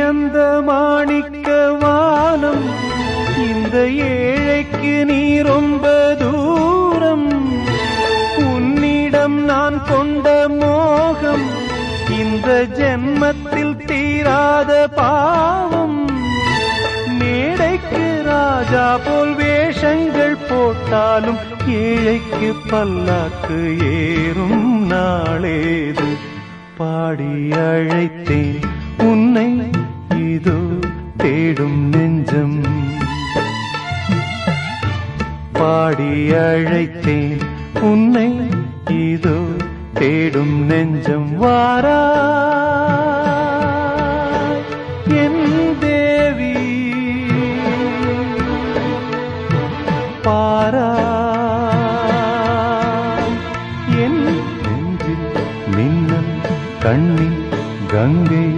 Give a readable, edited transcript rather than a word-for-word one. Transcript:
பிறந்த மாணிக்க வானம், இந்த ஏழைக்கு நீ ரொம்ப தூரம். உன்னிடம் நான் கொண்ட மோகம் இந்த ஜென்மத்தில் தீராத பாவம். மேடைக்கு ராஜா போல் வேஷங்கள் போட்டாலும் ஏழைக்கு பல்லாக்கு ஏறும் நாளேது. பாடி அழைத்தேன் உன்னை இதோ தேடும் நெஞ்சம். பாடி அழைத்தேன் உன்னை இதோ தேடும் நெஞ்சம். வாரா என் தேவி, பாரா என் நெஞ்சில் மின்னல் கண்ணில் கங்கை.